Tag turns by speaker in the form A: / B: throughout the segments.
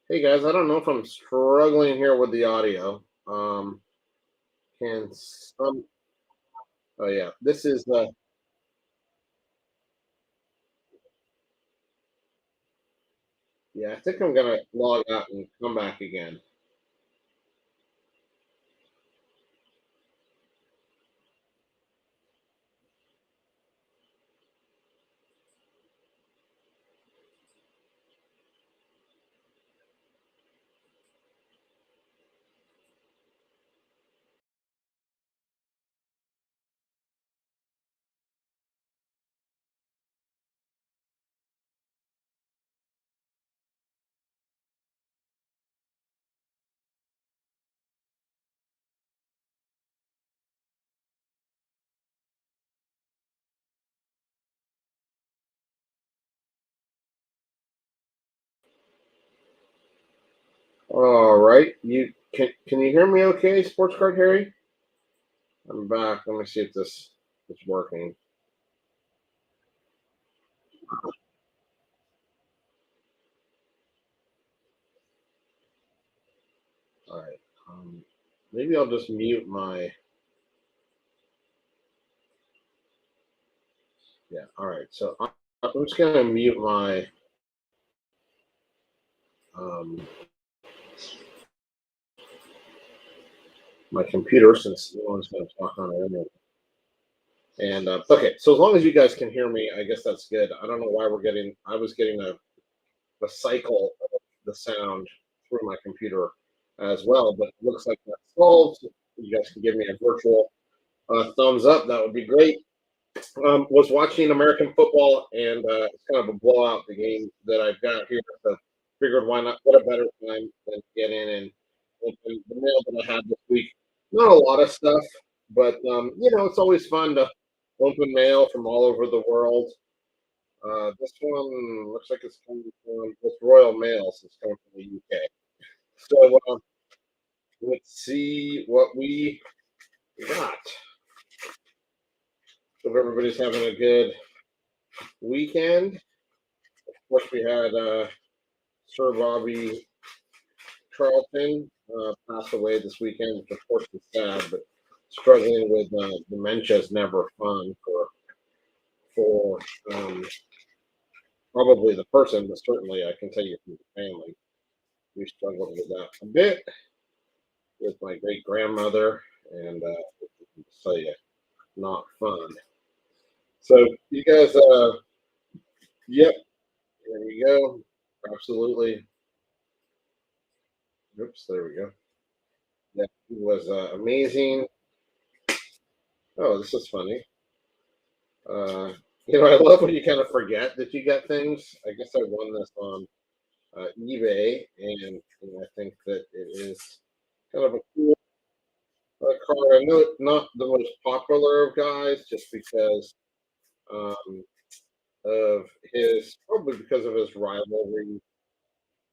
A: Hey guys, I don't know if I'm struggling here with the audio. Can some? Oh yeah, this is yeah. I think I'm gonna log out and come back again. All right, you can you hear me? Okay, Sports Card Harry. I'm back. Let me see if this is working. All right. Maybe I'll just mute my. Yeah. All right. So I'm just gonna mute um, my computer since no one's gonna talk on it anyway. And okay, so as long as you guys can hear me, I guess that's good. I don't know why we're getting. I was getting a cycle of the sound through my computer as well, but it looks like that's solved. You guys can give me a virtual thumbs up. That would be great. Was watching American football, and it's kind of a blowout. The game that I've got here, so figured why not? What a better time than to get in and open the mail that I had this week. Not a lot of stuff, but it's always fun to open mail from all over the world. This one looks like it's coming from it's Royal Mail, so it's coming from the UK. So let's see what we got. Hope everybody's having a good weekend. Of course, we had Sir Bobby Charlton passed away this weekend, which of course is sad, but struggling with dementia is never fun for um, probably the person, but certainly I can tell you from the family. We struggled with that a bit with my great grandmother, and just tell you, not fun. So you guys, yep, there we go. Absolutely. Oops, there we go. That was amazing. Oh, this is funny. Uh, I love when you kind of forget that you got things. I guess I won this on eBay, and I think that it is kind of a cool card. I know it's not the most popular of guys, just because um, of his probably because of his rivalry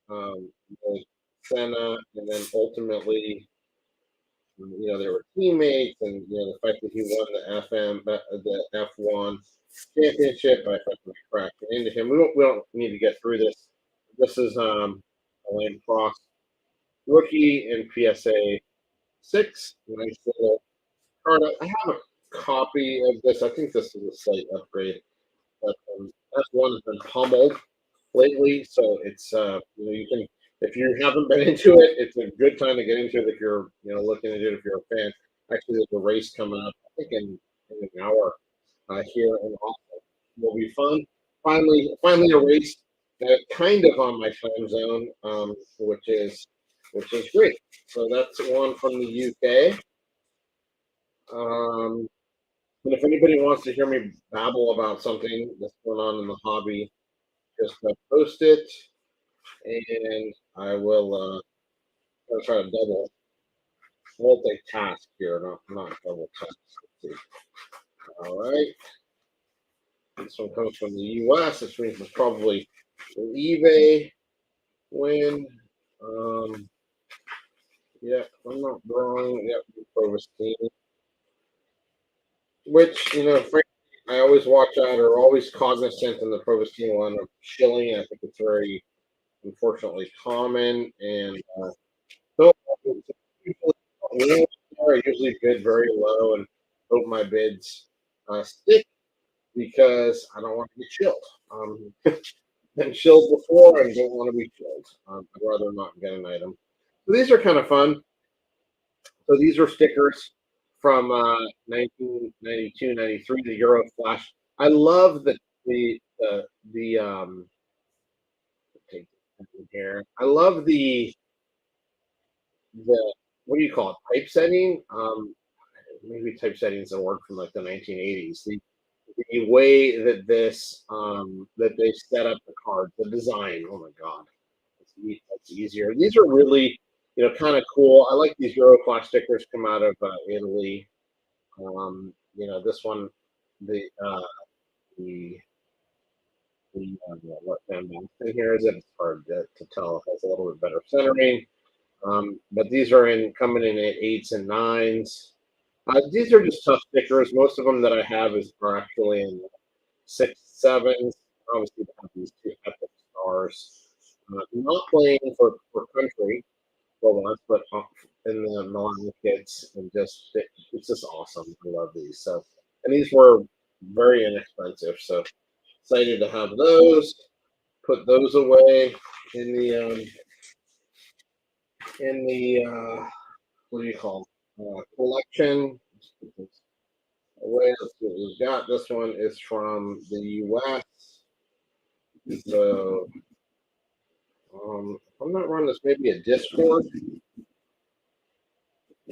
A: with Senna, and then ultimately, they were teammates, and the fact that he won the F1 championship, I thought was cracking into him. We don't need to get through this. This is Alain Prost, rookie in PSA 6. Nice little card. I have a copy of this. I think this is a slight upgrade, but F1 has been pummeled lately, so it's you can if you haven't been into it, it's a good time to get into it if you're looking at it if you're a fan. Actually, there's a race coming up, I think in an hour here in Austin. will be fun. Finally erased kind of on my time zone, which is great. So that's one from the UK. And if anybody wants to hear me babble about something that's going on in the hobby, just post it, and I will I'll try to double multitask here, not double task. Let's see. All right. This one comes from the U.S. This means it's probably an eBay win. Um, yeah, I'm not wrong. Yep, Provestein. Which, frankly, I always watch out or always cognizant in the Provestein one of shilling. I think it's very, unfortunately, common. And so usually, I usually bid very low and hope my bids stick because I don't want to get chilled. Been chilled before and don't want to be chilled. I'd rather not get an item. So these are kind of fun. So these are stickers from 1992, 93, the Euro Flash. I love the take here. I love the what do you call it? Typesetting. Maybe typesetting is a word from like the 1980s. The way that that they set up the cards, the design. Oh my god, that's easier. These are really kind of cool. I like these Euroflash stickers come out of Italy. This one, the the what Van Basten here is it? It's hard to tell. It has a little bit better centering. But these are coming in at 8s and 9s. These are just tough stickers. Most of them that I have are actually in 6, 7s. Obviously, they have these two epic stars. Not playing for country for once, but in the Milan kits, and it's just awesome. I love these. So, and these were very inexpensive. So excited to have those. Put those away in the what do you call collection. Away. Let's see what we've got. This one is from the U.S. So I'm not running this. Maybe a Discord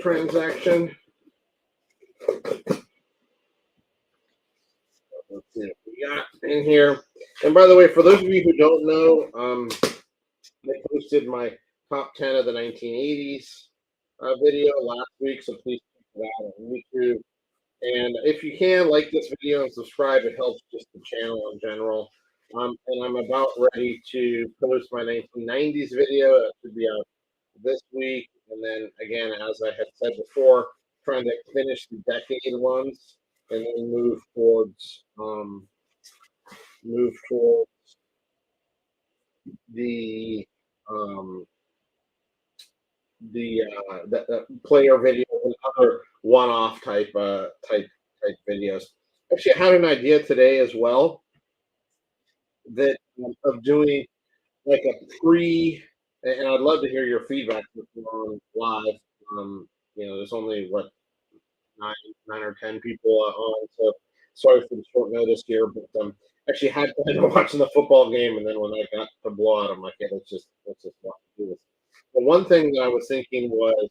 A: transaction. Let's see what we got in here. And by the way, for those of you who don't know, I posted my top 10 of the 1980s video last week, so please check that out on YouTube. And if you can, like this video and subscribe. It helps just the channel in general. And I'm about ready to post my 1990s video. That should be out this week. And then again, as I had said before, trying to finish the decade ones and then move towards the um, the player video and other one-off type videos. Actually, I had an idea today as well that of doing like a and I'd love to hear your feedback on live. There's only what nine or 10 people on, so sorry for the short notice here, but actually had planned on watching the football game, and then when I got the blowout, I'm like, yeah, let's just watch this. The one thing that I was thinking was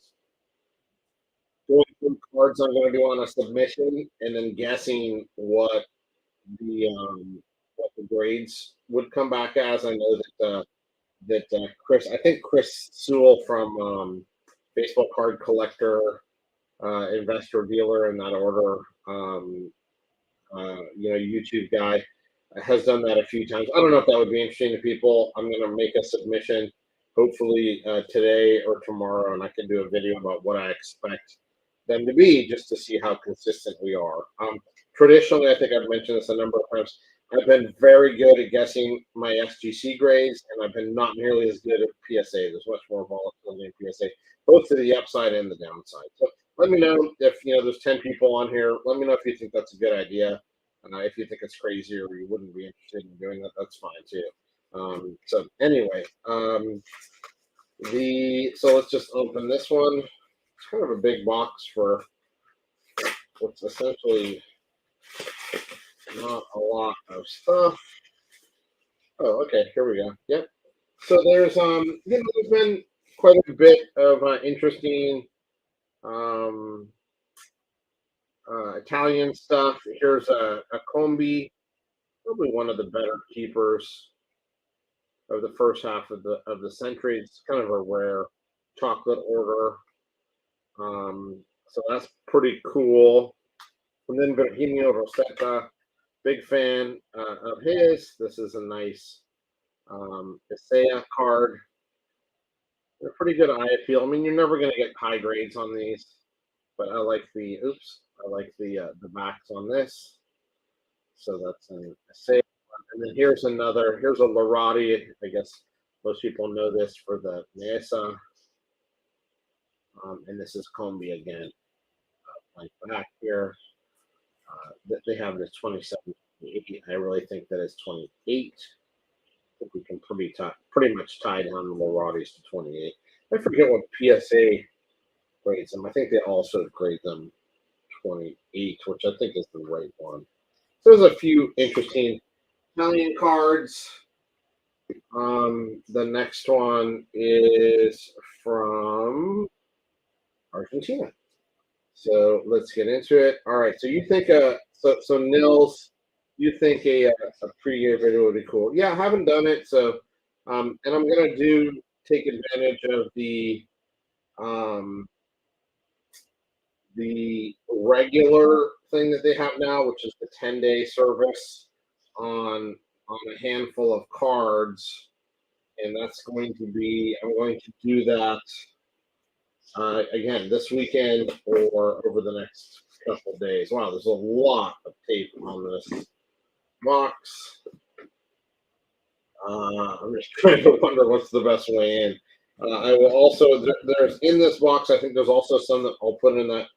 A: going through cards I'm going to do on a submission, and then guessing what the grades would come back as. I know that I think Chris Sewell from Baseball Card Collector, Investor Dealer in that order, YouTube guy has done that a few times. I don't know if that would be interesting to people. I'm going to make a submission hopefully today or tomorrow, and I can do a video about what I expect them to be just to see how consistent we are. Traditionally, I think I've mentioned this a number of times. I've been very good at guessing my SGC grades, and I've been not nearly as good at PSA. There's much more volatility in PSA, both to the upside and the downside. So let me know if there's 10 people on here. Let me know if you think that's a good idea. If you think it's crazy or you wouldn't be interested in doing that, that's fine too. So anyway, so let's just open this one. It's kind of a big box for what's essentially not a lot of stuff. Oh, okay, here we go. Yep. So there's been quite a bit of interesting um, Italian stuff. Here's a Combi, probably one of the better keepers of the first half of the century. It's kind of a rare chocolate order. So that's pretty cool. And then Bohemio Rosetta, big fan of his. This is a nice Isaiah card. They're pretty good eye appeal. I mean, you're never going to get high grades on these, but I like the backs on this. So that's an Isaiah. And then here's a Larati. I guess most people know this for the Mesa. And this is Combi again, like back here. They have this 27. I really think that it's 28. I think we can pretty much tie down the Laratis to 28. I forget what PSA grades them. I think they also grade them 28, which I think is the right one. So there's a few interesting Italian cards. The next one is from Argentina. So let's get into it. All right. So you think so Nils, you think a pregame video would be cool? Yeah, I haven't done it, so and I'm gonna take advantage of um the regular thing that they have now, which is the 10-day service on a handful of cards, and that's going to be I'm going to do that again this weekend or over the next couple of days. Wow, there's a lot of tape on this box. I'm just trying to wonder what's the best way in. I will also there's in this box. I think there's also some that I'll put in that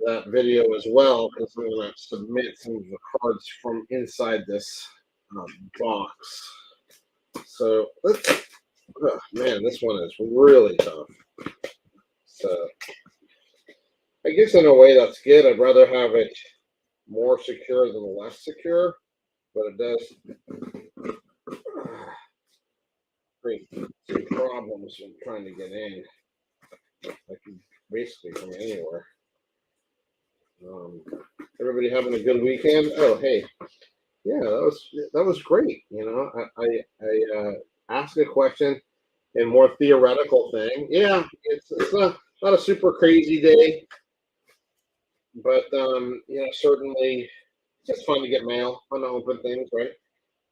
A: that video as well because I'm going to submit some of the cards from inside this box. So let's. Oh, man, this one is really tough. So I guess in a way that's good. I'd rather have it more secure than less secure, but it does create some problems when trying to get in. I can basically come anywhere. Everybody having a good weekend? Oh, hey, yeah, that was great. You know, I asked a question and more theoretical thing. Yeah, it's not a super crazy day, but certainly just fun to get mail, fun to open things, right?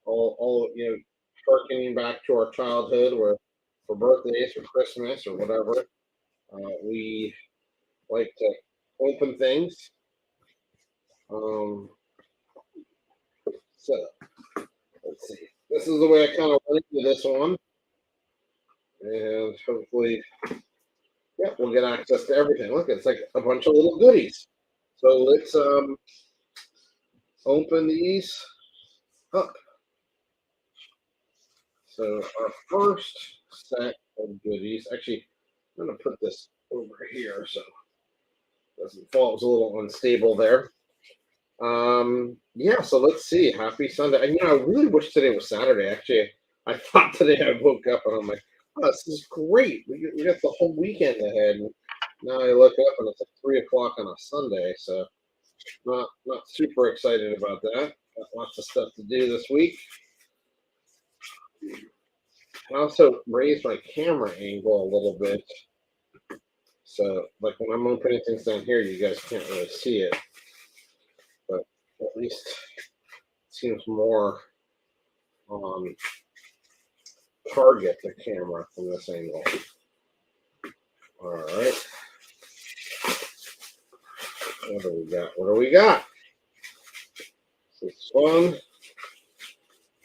A: All harkening back to our childhood, where for birthdays or Christmas or whatever, we like to open things. Um, so let's see. This is the way I kind of went into this one, and hopefully, yeah, we'll get access to everything. Look, it's like a bunch of little goodies. So let's open these up. So our first set of goodies, actually, I'm gonna put this over here so it doesn't fall. It was a little unstable there. Yeah, so let's see. Happy Sunday. And I really wish today was Saturday. Actually, I thought today I woke up and I'm like, oh, this is great. We got the whole weekend ahead. And now I look up and it's like 3 o'clock on a Sunday. So not super excited about that. Got lots of stuff to do this week. I also raised my camera angle a little bit. So like when I'm opening things down here, you guys can't really see it. But at least it seems more target the camera from this angle. All right. What do we got? What do we got? This one.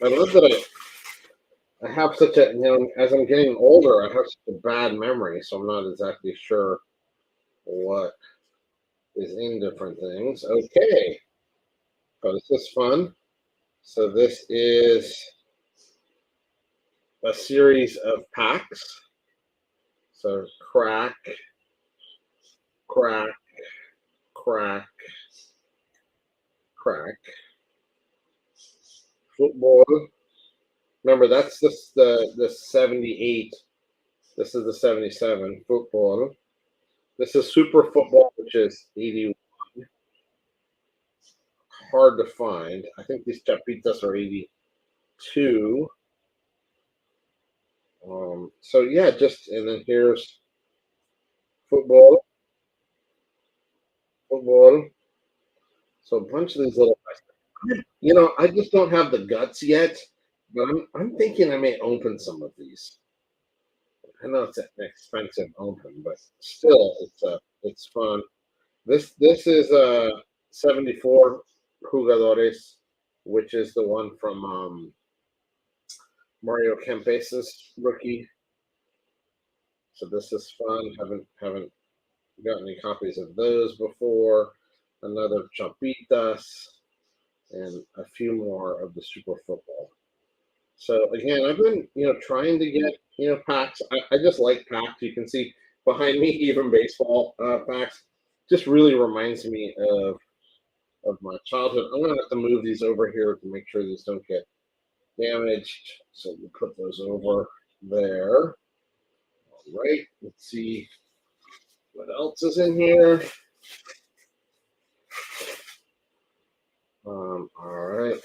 A: I love that I have such a, as I'm getting older, I have such a bad memory, so I'm not exactly sure what is in different things. Okay. Oh, this is fun. So this is a series of packs. So crack, crack, crack, crack. Football. Remember, that's the 78. This is the 77 football. This is super football, which is 81. Hard to find. I think these chapitas are 82. So yeah, and then here's football, football. So a bunch of these little guys. I just don't have the guts yet, but I'm thinking I may open some of these. I know it's an expensive open, but still, it's fun. This is 74 jugadores, which is the one from Mario Kempes' rookie. So this is fun. Haven't gotten any copies of those before. Another Chapitas and a few more of the Super Football. So again, I've been trying to get packs. I just like packs. You can see behind me even baseball packs. Just really reminds me of my childhood. I'm gonna have to move these over here to make sure these don't get damaged. So we put those over there. All right. Let's see what else is in here. All right.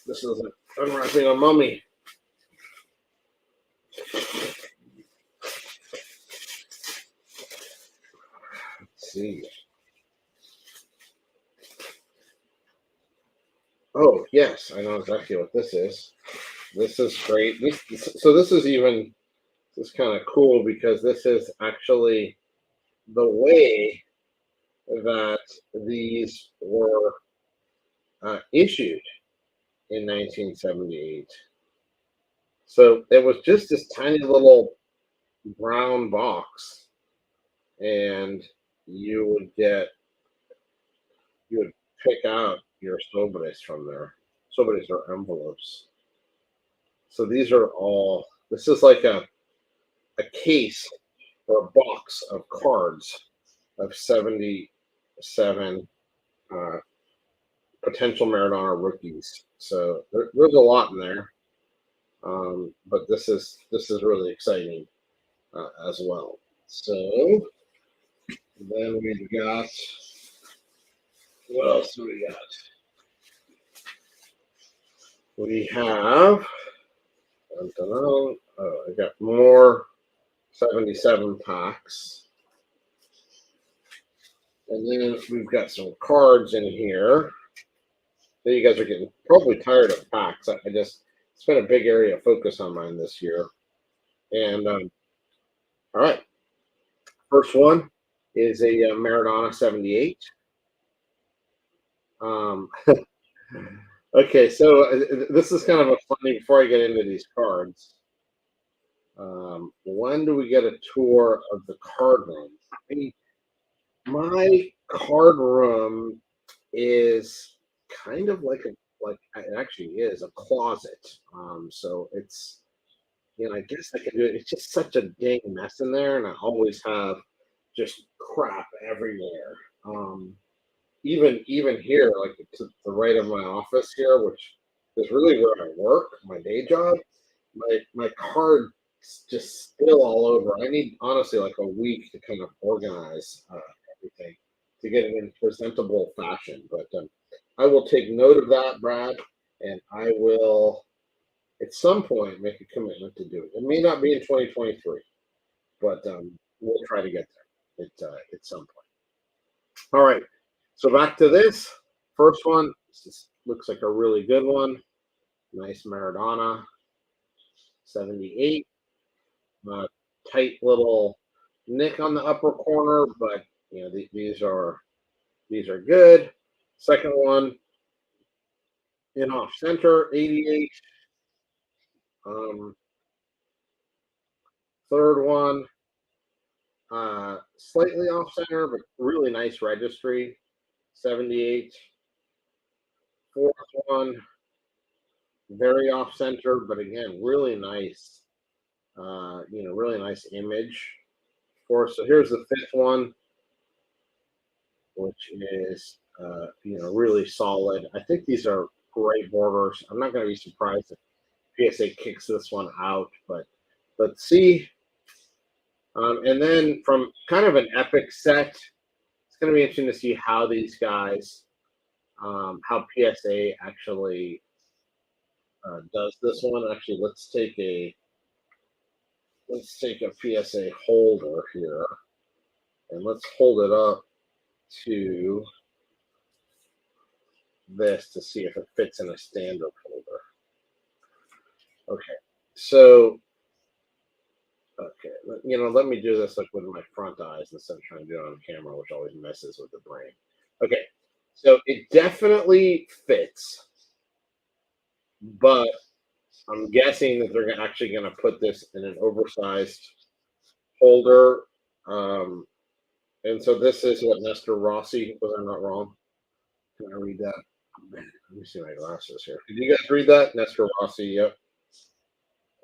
A: This is unwrapping a mummy. Let's see. Oh yes, I know exactly what this is. This is great. This is kind of cool because this is actually the way that these were issued in 1978. So it was just this tiny little brown box, and you would get you would pick out your sobres from there. Sobres are envelopes. So these are all. This is like a case or a box of cards of 77 uh, potential Maradona rookies. So there's a lot in there, but this is really exciting as well. So then we've got what else do we got? We have I got more 77 packs. And then we've got some cards in here. You guys are getting probably tired of packs. I just it's been a big area of focus on mine this year. And all right, first one is a Maradona 78. Okay, so this is kind of a funny. Before I get into these cards, when do we get a tour of the card room? My card room is kind of like it actually is a closet. So it's I guess I can do it. It's just such a dang mess in there, and I always have just crap everywhere. Um, even here, like to the right of my office here, which is really where I work, my day job. My card just spill all over. I need honestly like a week to kind of organize everything to get it in presentable fashion. But I will take note of that, Brad, and I will at some point make a commitment to do it. It may not be in 2023, but we'll try to get there at some point. All right. So back to this first one. This looks like a really good one. Nice Maradona 78. Tight little nick on the upper corner, but these are good. Second one in off center 88. Third one slightly off center, but really nice registry 78. Fourth one very off center, but again really nice. Really nice image. fourth. So here's the fifth one, which is really solid. I think these are great borders. I'm not going to be surprised if PSA kicks this one out, but let's see. And then from kind of an epic set, it's going to be interesting to see how these guys, how PSA actually does this one. Actually, let's take a PSA holder here, and let's hold it up to this to see if it fits in a standard holder. Okay, so let me do this like with my front eyes instead of trying to do it on camera, which always messes with the brain. Okay, so it definitely fits, but I'm guessing that they're actually going to put this in an oversized holder. And so this is what Nestor Rossi, was I not wrong? Can I read that? Oh, man, let me see my glasses here. Did you guys read that? Nestor Rossi, yep.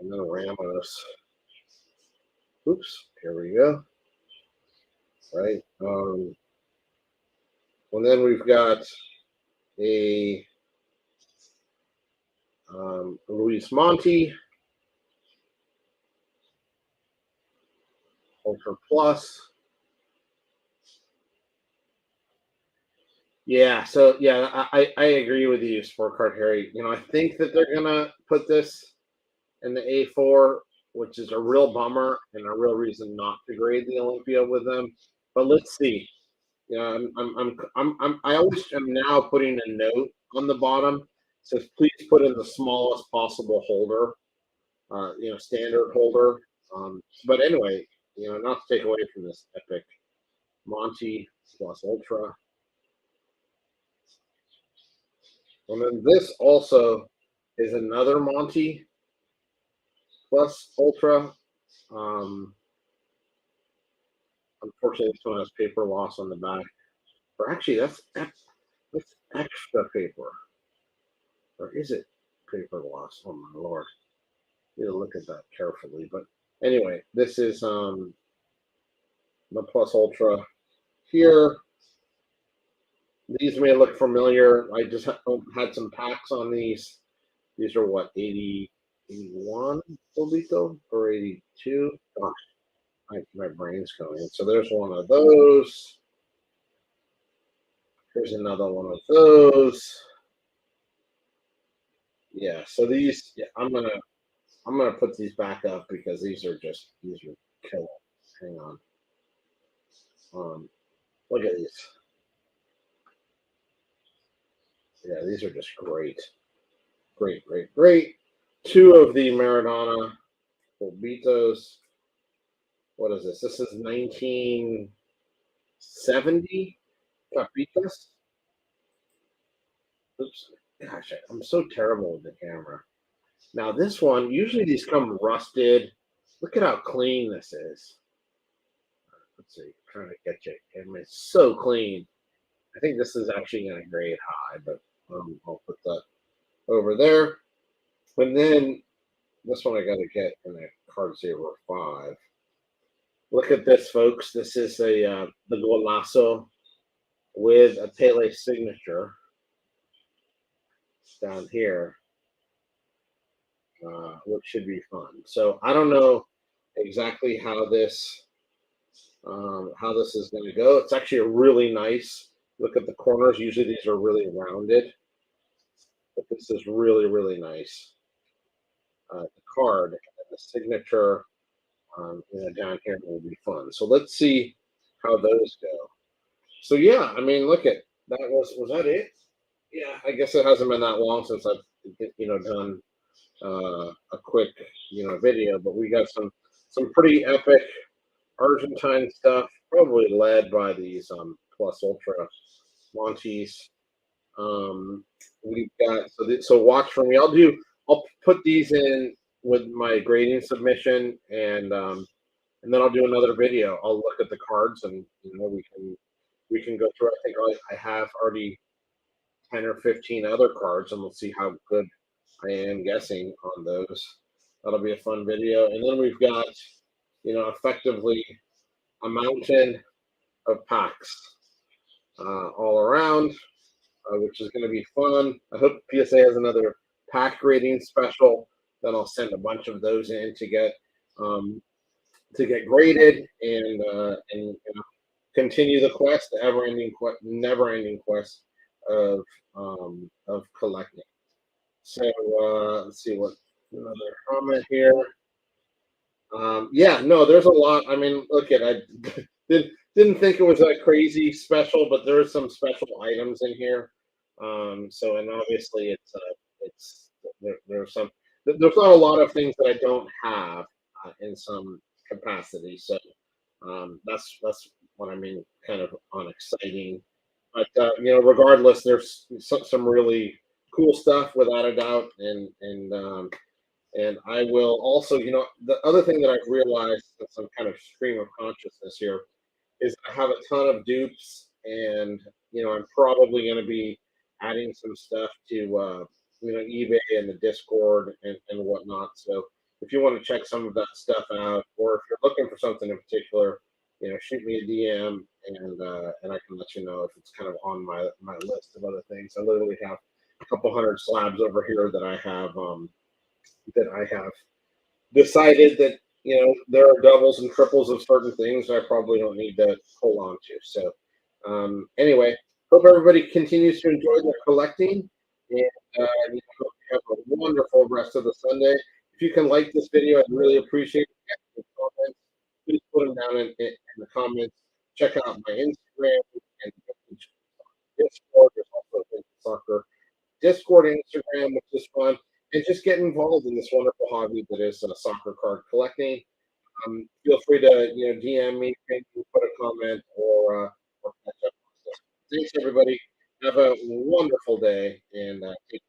A: And then Ramos. Oops, here we go. Right. And then we've got a Luis Monti, Ultra Plus. Yeah, so yeah, I agree with you, Sport Card Harry. I think that they're gonna put this in the A4, which is a real bummer and a real reason not to grade the Olympia with them. But let's see. Yeah, I always am now putting a note on the bottom. Says please put in the smallest possible holder, standard holder. But anyway, not to take away from this epic Monty Plus Ultra. And then this also is another Monty Plus Ultra. Unfortunately, this one has paper loss on the back. Or actually, that's extra paper. Or is it paper loss? Oh my lord! Need to look at that carefully. But anyway, this is the Plus Ultra here. These may look familiar. I just had some packs on these. These are what, 80, 81 Polito or 82? Gosh, my brain's going. So there's one of those. Here's another one of those. Yeah, so these, I'm gonna put these back up because these are killer. Hang on. Look at these. Yeah, these are just great. Great. Two of the Maradona Polbitos. What is this? This is 1970 Papitas. Oops. Gosh, I'm so terrible with the camera. Now this one, usually these come rusted. Look at how clean this is. Let's see, I'm trying to get you. And it's so clean. I think this is actually going to grade high, but I'll put that over there. And then this one I got to get in a Card Saver 5. Look at this, folks. This is the Golazo with a Pele signature down here, which should be fun. So I don't know exactly how this is going to go. It's actually a really nice. Look at the corners. Usually these are really rounded, but this is really, really nice. The card and the signature down here will be fun. So let's see how those go. So yeah, I mean, look at that. Was that it? Yeah, I guess it hasn't been that long since I've done a quick video, but we got some pretty epic Argentine stuff, probably led by these Plus Ultra Montes. We've got so watch for me. I'll put these in with my grading submission, and then I'll do another video. I'll look at the cards, and we can go through. I think I have already 10 or 15 other cards, and we'll see how good I am guessing on those. That'll be a fun video. And then we've got, effectively a mountain of packs all around, which is going to be fun. I hope PSA has another pack grading special. Then I'll send a bunch of those in um, to get graded and continue the quest, the never-ending quest of collecting. So let's see what another comment here. Yeah, no, there's a lot. I mean, look at I didn't think it was a crazy special, but there are some special items in here. So and obviously it's there's some there's not a lot of things that I don't have in some capacity. So that's what I mean, kind of unexciting. But regardless, there's some really cool stuff without a doubt, and I will also, the other thing that I've realized since I'm kind of stream of consciousness here is I have a ton of dupes, and I'm probably going to be adding some stuff to eBay and the Discord and whatnot. So if you want to check some of that stuff out, or if you're looking for something in particular, shoot me a DM and I can let you know if it's kind of on my list of other things. I literally have a couple hundred slabs over here that I have decided that there are doubles and triples of certain things I probably don't need to hold on to. So anyway, hope everybody continues to enjoy their collecting, and hope you have a wonderful rest of the Sunday. If you can like this video, I'd really appreciate it. Comments, please put them down in the comments. Check out my Instagram and Discord. There's also a soccer Discord and Instagram, which is fun, and just get involved in this wonderful hobby that is soccer card collecting. Feel free to DM me, put a comment, or catch up. Thanks everybody. Have a wonderful day and take